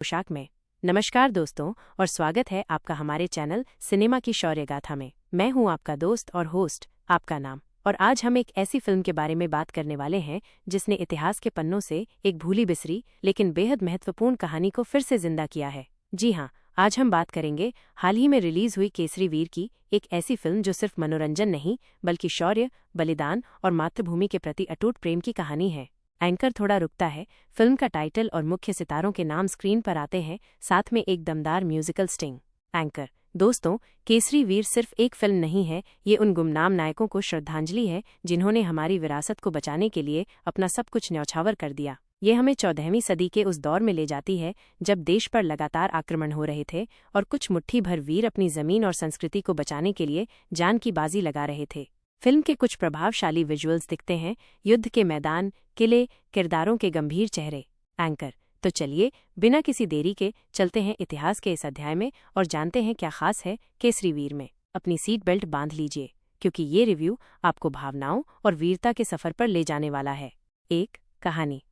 पोशाक में। नमस्कार दोस्तों, और स्वागत है आपका हमारे चैनल सिनेमा की शौर्य गाथा में। मैं हूं आपका दोस्त और होस्ट, आपका नाम। और आज हम एक ऐसी फिल्म के बारे में बात करने वाले हैं जिसने इतिहास के पन्नों से एक भूली बिसरी लेकिन बेहद महत्वपूर्ण कहानी को फिर से जिंदा किया है। जी हाँ, आज हम बात करेंगे हाल ही में रिलीज हुई केसरी वीर की, एक ऐसी फिल्म जो सिर्फ मनोरंजन नहीं बल्कि शौर्य, बलिदान और मातृभूमि के प्रति अटूट प्रेम की कहानी है। एंकर थोड़ा रुकता है, फिल्म का टाइटल और मुख्य सितारों के नाम स्क्रीन पर आते हैं, साथ में एक दमदार म्यूजिकल स्टिंग। एंकर दोस्तों, केसरी वीर सिर्फ एक फिल्म नहीं है, ये उन गुमनाम नायकों को श्रद्धांजलि है जिन्होंने हमारी विरासत को बचाने के लिए अपना सब कुछ न्यौछावर कर दिया। ये हमें 14वीं सदी के उस दौर में ले जाती है जब देश पर लगातार आक्रमण हो रहे थे और कुछ मुट्ठी भर वीर अपनी जमीन और संस्कृति को बचाने के लिए जान की बाजी लगा रहे थे। फिल्म के कुछ प्रभावशाली विजुअल्स दिखते हैं, युद्ध के मैदान, किले, किरदारों के गंभीर चेहरे। एंकर तो चलिए बिना किसी देरी के चलते हैं इतिहास के इस अध्याय में और जानते हैं क्या खास है केसरी वीर में। अपनी सीट बेल्ट बांध लीजिए, क्योंकि ये रिव्यू आपको भावनाओं और वीरता के सफर पर ले जाने वाला है। एक कहानी,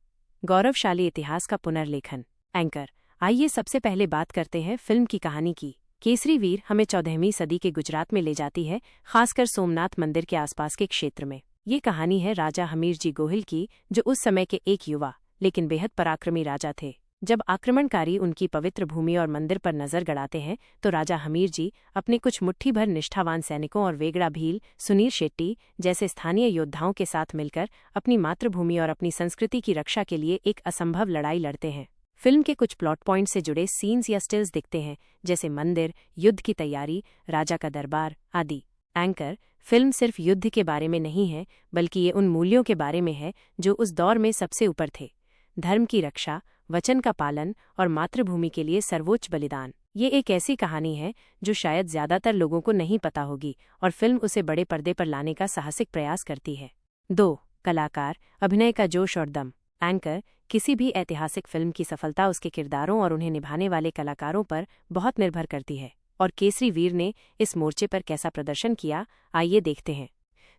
गौरवशाली इतिहास का पुनर्लेखन। एंकर आइए सबसे पहले बात करते हैं फिल्म की कहानी की। केसरी वीर हमें 14वीं सदी के गुजरात में ले जाती है, खासकर सोमनाथ मंदिर के आसपास के क्षेत्र में। ये कहानी है राजा हमीरजी गोहिल की, जो उस समय के एक युवा लेकिन बेहद पराक्रमी राजा थे। जब आक्रमणकारी उनकी पवित्र भूमि और मंदिर पर नजर गड़ाते हैं तो राजा हमीरजी अपने कुछ मुट्ठी भर निष्ठावान सैनिकों और वेगड़ा भील, सुनील शेट्टी जैसे स्थानीय योद्धाओं के साथ मिलकर अपनी मातृभूमि और अपनी संस्कृति की रक्षा के लिए एक असंभव लड़ाई लड़ते हैं। फिल्म के कुछ प्लॉट पॉइंट से जुड़े सीन्स या स्टिल्स दिखते हैं, जैसे मंदिर, युद्ध की तैयारी, राजा का दरबार आदि। एंकर फिल्म सिर्फ युद्ध के बारे में नहीं है, बल्कि ये उन मूल्यों के बारे में है जो उस दौर में सबसे ऊपर थे: धर्म की रक्षा, वचन का पालन और मातृभूमि के लिए सर्वोच्च बलिदान। ये एक ऐसी कहानी है जो शायद ज्यादातर लोगों को नहीं पता होगी, और फिल्म उसे बड़े पर्दे पर लाने का साहसिक प्रयास करती है। 2. कलाकार, अभिनय का जोश और दम। एंकर किसी भी ऐतिहासिक फिल्म की सफलता उसके किरदारों और उन्हें निभाने वाले कलाकारों पर बहुत निर्भर करती है, और केसरी वीर ने इस मोर्चे पर कैसा प्रदर्शन किया, आइए देखते हैं।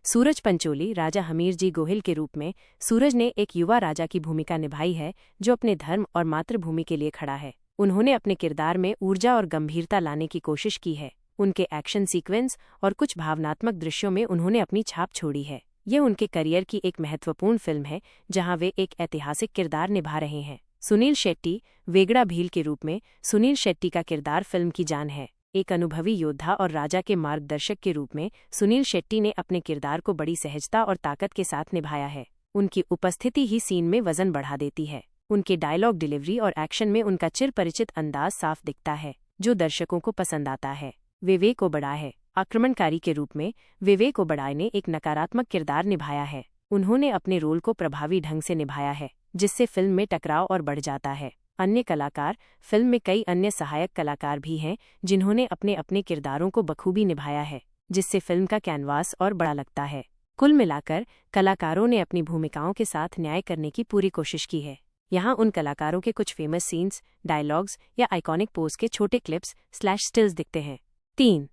सूरज पंचोली राजा हमीरजी गोहिल के रूप में सूरज ने एक युवा राजा की भूमिका निभाई है जो अपने धर्म और मातृभूमि के लिए खड़ा है। उन्होंने अपने किरदार में ऊर्जा और गंभीरता लाने की कोशिश की है। उनके एक्शन सीक्वेंस और कुछ भावनात्मक दृश्यों में उन्होंने अपनी छाप छोड़ी है। ये उनके करियर की एक महत्वपूर्ण फिल्म है जहां वे एक ऐतिहासिक किरदार निभा रहे हैं। सुनील शेट्टी वेगड़ा भील के रूप में सुनील शेट्टी का किरदार फिल्म की जान है। एक अनुभवी योद्धा और राजा के मार्गदर्शक के रूप में सुनील शेट्टी ने अपने किरदार को बड़ी सहजता और ताकत के साथ निभाया है। उनकी उपस्थिति ही सीन में वजन बढ़ा देती है। उनके डायलॉग डिलीवरी और एक्शन में उनका चिर परिचित अंदाज साफ दिखता है, जो दर्शकों को पसंद आता है। विवेक ओबेरॉय आक्रमणकारी के रूप में विवेक ओबेरॉय ने एक नकारात्मक किरदार निभाया है। उन्होंने अपने रोल को प्रभावी ढंग से निभाया है, जिससे फिल्म में टकराव और बढ़ जाता है। अन्य कलाकार, फिल्म में कई अन्य सहायक कलाकार भी हैं जिन्होंने अपने अपने किरदारों को बखूबी निभाया है, जिससे फिल्म का कैनवास और बड़ा लगता है। कुल मिलाकर कलाकारों ने अपनी भूमिकाओं के साथ न्याय करने की पूरी कोशिश की है। यहाँ उन कलाकारों के कुछ फेमस सीन्स, डायलॉग्स या आइकॉनिक पोज के छोटे क्लिप्स / स्टिल्स दिखते हैं। 3.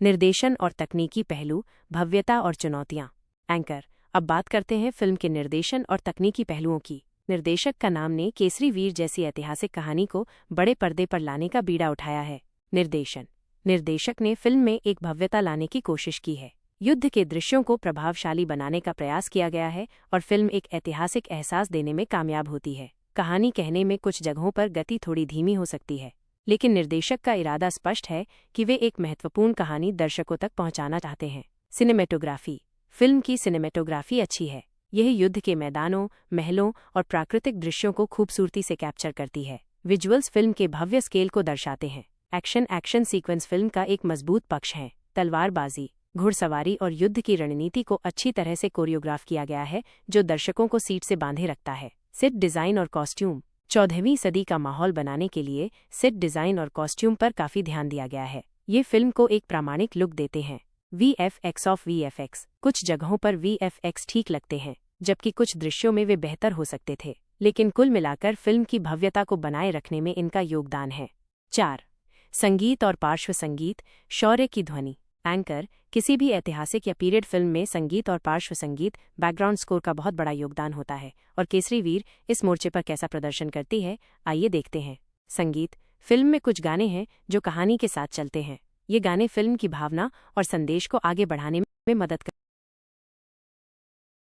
निर्देशन और तकनीकी पहलू, भव्यता और चुनौतियाँ। एंकर अब बात करते हैं फिल्म के निर्देशन और तकनीकी पहलुओं की। निर्देशक का नाम ने केसरी वीर जैसी ऐतिहासिक कहानी को बड़े पर्दे पर लाने का बीड़ा उठाया है। निर्देशक ने फिल्म में एक भव्यता लाने की कोशिश की है। युद्ध के दृश्यों को प्रभावशाली बनाने का प्रयास किया गया है और फिल्म एक ऐतिहासिक एहसास देने में कामयाब होती है। कहानी कहने में कुछ जगहों पर गति थोड़ी धीमी हो सकती है, लेकिन निर्देशक का इरादा स्पष्ट है कि वे एक महत्वपूर्ण कहानी दर्शकों तक पहुंचाना चाहते हैं। सिनेमेटोग्राफी, फिल्म की सिनेमेटोग्राफी अच्छी है। यह युद्ध के मैदानों, महलों और प्राकृतिक दृश्यों को खूबसूरती से कैप्चर करती है। विजुअल्स फिल्म के भव्य स्केल को दर्शाते हैं। एक्शन सीक्वेंस फिल्म का एक मजबूत पक्ष है। तलवारबाजी, घुड़सवारी और युद्ध की रणनीति को अच्छी तरह से कोरियोग्राफ किया गया है, जो दर्शकों को सीट से बांधे रखता है। सेट डिजाइन और कॉस्ट्यूम, 14वीं सदी का माहौल बनाने के लिए सेट डिजाइन और कॉस्ट्यूम पर काफी ध्यान दिया गया है। ये फिल्म को एक प्रामाणिक लुक देते हैं। VFX कुछ जगहों पर VFX ठीक लगते हैं, जबकि कुछ दृश्यों में वे बेहतर हो सकते थे, लेकिन कुल मिलाकर फिल्म की भव्यता को बनाए रखने में इनका योगदान है। 4. संगीत और पार्श्व संगीत, शौर्य की ध्वनि। एंकर किसी भी ऐतिहासिक या पीरियड फिल्म में संगीत और पार्श्व संगीत, बैकग्राउंड स्कोर का बहुत बड़ा योगदान होता है, और केसरी वीर इस मोर्चे पर कैसा प्रदर्शन करती है, आइए देखते हैं। संगीत। फिल्म में कुछ गाने हैं जो कहानी के साथ चलते हैं। ये गाने फिल्म की भावना और संदेश को आगे बढ़ाने में मदद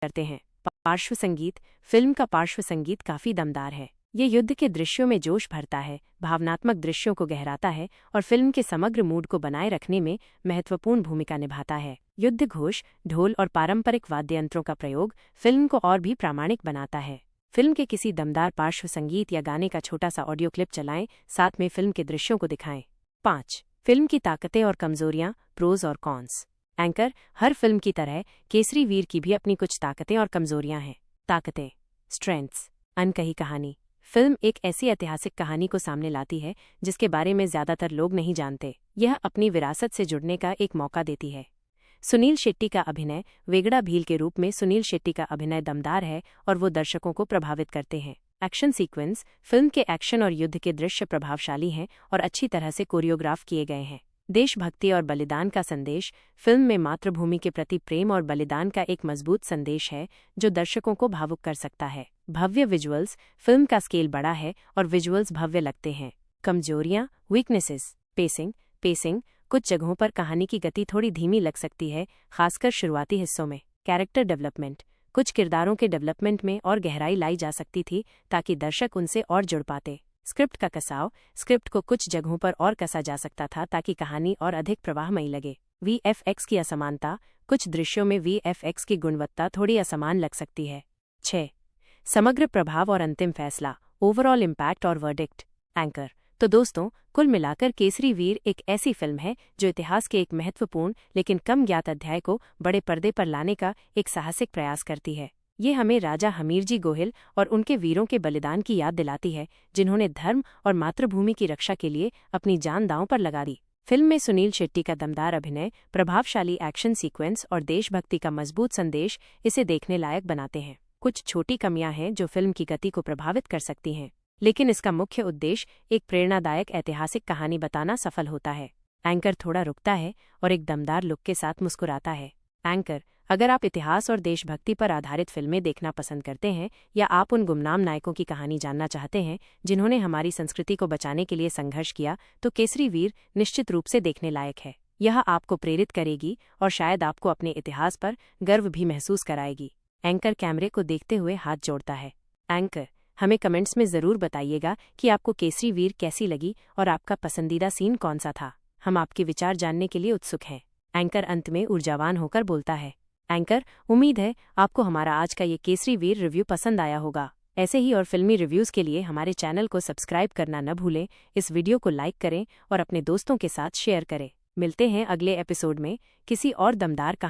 करते हैं। पार्श्व संगीत। फिल्म का पार्श्व संगीत काफी दमदार है। ये युद्ध के दृश्यों में जोश भरता है, भावनात्मक दृश्यों को गहराता है और फिल्म के समग्र मूड को बनाए रखने में महत्वपूर्ण भूमिका निभाता है। युद्ध घोष, ढोल और पारंपरिक वाद्य यंत्रों का प्रयोग फिल्म को और भी प्रामाणिक बनाता है। फिल्म के किसी दमदार पार्श्व संगीत या गाने का छोटा सा ऑडियो क्लिप चलाएं, साथ में फिल्म के दृश्यों को दिखाएं। 5. फिल्म की ताकतें और कमजोरियां, प्रोज और कॉन्स। एंकर। हर फिल्म की तरह केसरी वीर की भी अपनी कुछ ताकतें और कमजोरियां हैं। ताकतें। स्ट्रेंथ्स। अनकही कहानी। फिल्म एक ऐसी ऐतिहासिक कहानी को सामने लाती है जिसके बारे में ज्यादातर लोग नहीं जानते। यह अपनी विरासत से जुड़ने का एक मौका देती है। सुनील शेट्टी का अभिनय। वेगड़ा भील के रूप में सुनील शेट्टी का अभिनय दमदार है और वो दर्शकों को प्रभावित करते हैं। Action sequence. फिल्म के एक्शन और युद्ध के दृश्य प्रभावशाली हैं और अच्छी तरह से कोरियोग्राफ किए गए हैं। देशभक्ति और बलिदान का संदेश। फिल्म में मातृभूमि के प्रति प्रेम और बलिदान का एक मजबूत संदेश है जो दर्शकों को भावुक कर सकता है। भव्य विजुअल्स। फिल्म का स्केल बड़ा है और विजुअल्स भव्य लगते हैं। कमजोरियां, वीकनेसेस। पेसिंग। कुछ जगहों पर कहानी की गति थोड़ी धीमी लग सकती है, खासकर शुरुआती हिस्सों में। Character development. कुछ किरदारों के डेवलपमेंट में और गहराई लाई जा सकती थी ताकि दर्शक उनसे और जुड़ पाते। स्क्रिप्ट का कसाव। स्क्रिप्ट को कुछ जगहों पर और कसा जा सकता था ताकि कहानी और अधिक प्रवाहमयी लगे। VFX की असमानता। कुछ दृश्यों में VFX की गुणवत्ता थोड़ी असमान लग सकती है। 6. समग्र प्रभाव और अंतिम फैसला। ओवरऑल इम्पैक्ट और वर्डिक्ट। एंकर। तो दोस्तों, कुल मिलाकर केसरी वीर एक ऐसी फिल्म है जो इतिहास के एक महत्वपूर्ण लेकिन कम ज्ञात अध्याय को बड़े पर्दे पर लाने का एक साहसिक प्रयास करती है। ये हमें राजा हमीरजी गोहिल और उनके वीरों के बलिदान की याद दिलाती है जिन्होंने धर्म और मातृभूमि की रक्षा के लिए अपनी जान दांव पर लगा दी। फिल्म में सुनील शेट्टी का दमदार अभिनय, प्रभावशाली एक्शन सीक्वेंस और देशभक्ति का मजबूत संदेश इसे देखने लायक बनाते हैं। कुछ छोटी कमियां हैं जो फिल्म की गति को प्रभावित कर सकती हैं, लेकिन इसका मुख्य उद्देश्य एक प्रेरणादायक ऐतिहासिक कहानी बताना सफल होता है। एंकर थोड़ा रुकता है और एक दमदार लुक के साथ मुस्कुराता है। एंकर। अगर आप इतिहास और देशभक्ति पर आधारित फिल्में देखना पसंद करते हैं या आप उन गुमनाम नायकों की कहानी जानना चाहते हैं जिन्होंने हमारी संस्कृति को बचाने के लिए संघर्ष किया, तो केसरी वीर निश्चित रूप से देखने लायक है। यह आपको प्रेरित करेगी और शायद आपको अपने इतिहास पर गर्व भी महसूस कराएगी। एंकर कैमरे को देखते हुए हाथ जोड़ता है। एंकर। हमें कमेंट्स में जरूर बताइएगा कि आपको केसरी वीर कैसी लगी और आपका पसंदीदा सीन कौन सा था। हम आपके विचार जानने के लिए उत्सुक हैं। एंकर अंत में ऊर्जावान होकर बोलता है। एंकर। उम्मीद है आपको हमारा आज का ये केसरी वीर रिव्यू पसंद आया होगा। ऐसे ही और फिल्मी रिव्यूज के लिए हमारे चैनल को सब्सक्राइब करना न भूलें। इस वीडियो को लाइक करें और अपने दोस्तों के साथ शेयर करें। मिलते हैं अगले एपिसोड में किसी और दमदार कहानी